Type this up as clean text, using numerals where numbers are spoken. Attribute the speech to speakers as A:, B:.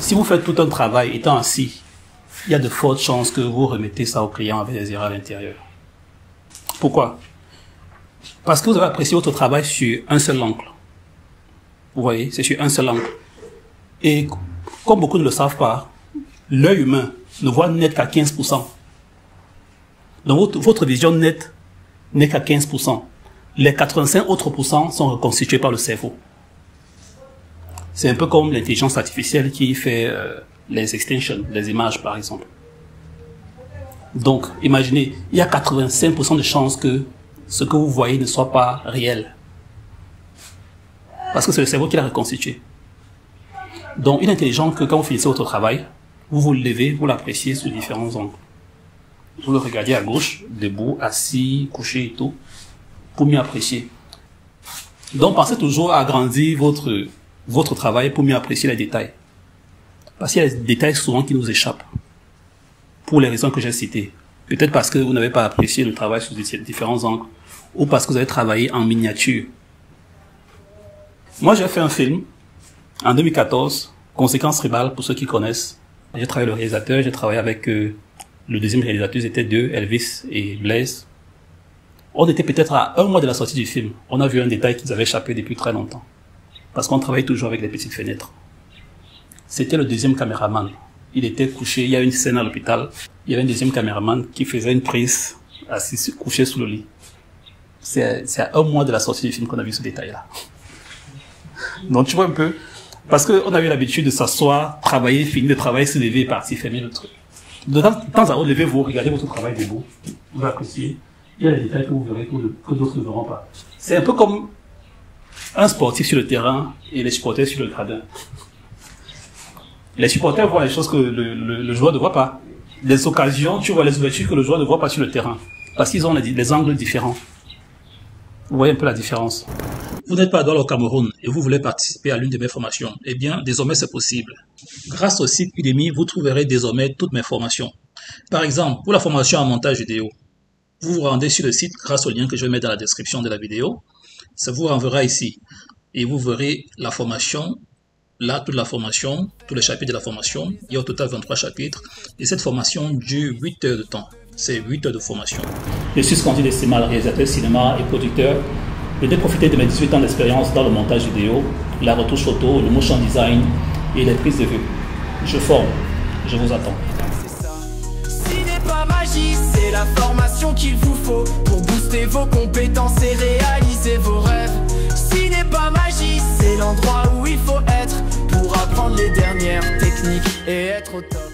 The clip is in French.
A: Si vous faites tout un travail étant assis, il y a de fortes chances que vous remettez ça au client avec des erreurs à l'intérieur. Pourquoi? Parce que vous avez apprécié votre travail sur un seul angle. Vous voyez, c'est sur un seul angle. Et comme beaucoup ne le savent pas, l'œil humain ne voit net qu'à 15%. Donc votre vision nette n'est qu'à 15%. Les 85 autres pourcents sont reconstitués par le cerveau. C'est un peu comme l'intelligence artificielle qui fait les extensions, les images par exemple. Donc, imaginez, il y a 85% de chances que ce que vous voyez ne soit pas réel. Parce que c'est le cerveau qui l'a reconstitué. Donc, il est intelligent que quand vous finissez votre travail, vous vous levez, vous l'appréciez sous différents angles. Vous le regardez à gauche, debout, assis, couché et tout, pour mieux apprécier. Donc, pensez toujours à agrandir votre travail pour mieux apprécier les détails. Parce qu'il y a des détails souvent qui nous échappent. Pour les raisons que j'ai citées. Peut-être parce que vous n'avez pas apprécié le travail sous différents angles. Ou parce que vous avez travaillé en miniature. Moi, j'ai fait un film en 2014, Conséquences tribales, pour ceux qui connaissent. J'ai travaillé le réalisateur, j'ai travaillé avec le deuxième réalisateur, ils étaient deux, Elvis et Blaise. On était peut-être à un mois de la sortie du film. On a vu un détail qui nous avait échappé depuis très longtemps. Parce qu'on travaille toujours avec des petites fenêtres. C'était le deuxième caméraman. Il était couché, il y a une scène à l'hôpital. Il y avait un deuxième caméraman qui faisait une prise assis, couché sous le lit. C'est à un mois de la sortie du film qu'on a vu ce détail-là. Donc tu vois un peu, parce qu'on a eu l'habitude de s'asseoir, travailler, finir le travail, se lever et partir fermer le truc. De temps à autre, levez-vous, regardez votre travail debout, vous appréciez. Il y a des détails que vous verrez que d'autres ne verront pas. C'est un peu comme un sportif sur le terrain et les supporters sur le gradin. Les supporters voient les choses que le joueur ne voit pas. Les occasions, tu vois les ouvertures que le joueur ne voit pas sur le terrain. Parce qu'ils ont des angles différents. Vous voyez un peu la différence. Vous n'êtes pas à Douala au Cameroun et vous voulez participer à l'une de mes formations. Eh bien, désormais c'est possible. Grâce au site Udemy, vous trouverez désormais toutes mes formations. Par exemple, pour la formation en montage vidéo, vous vous rendez sur le site grâce au lien que je vais mettre dans la description de la vidéo. Ça vous renverra ici. Et vous verrez la formation. Là, toute la formation, tous les chapitres de la formation, il y a au total 23 chapitres. Et cette formation dure 8 heures de temps. C'est 8 heures de formation. Je suis Scandi Decimal, réalisateur cinéma et producteur. Venez profiter de mes 18 ans d'expérience dans le montage vidéo, la retouche photo, le motion design et les prises de vue. Je forme. Je vous attends.
B: Ciné-Pas Magie, c'est la formation qu'il vous faut pour booster vos compétences et réaliser vos rêves. Ciné-Pas Magie, c'est l'endroit où il faut être pour apprendre les dernières techniques et être au top.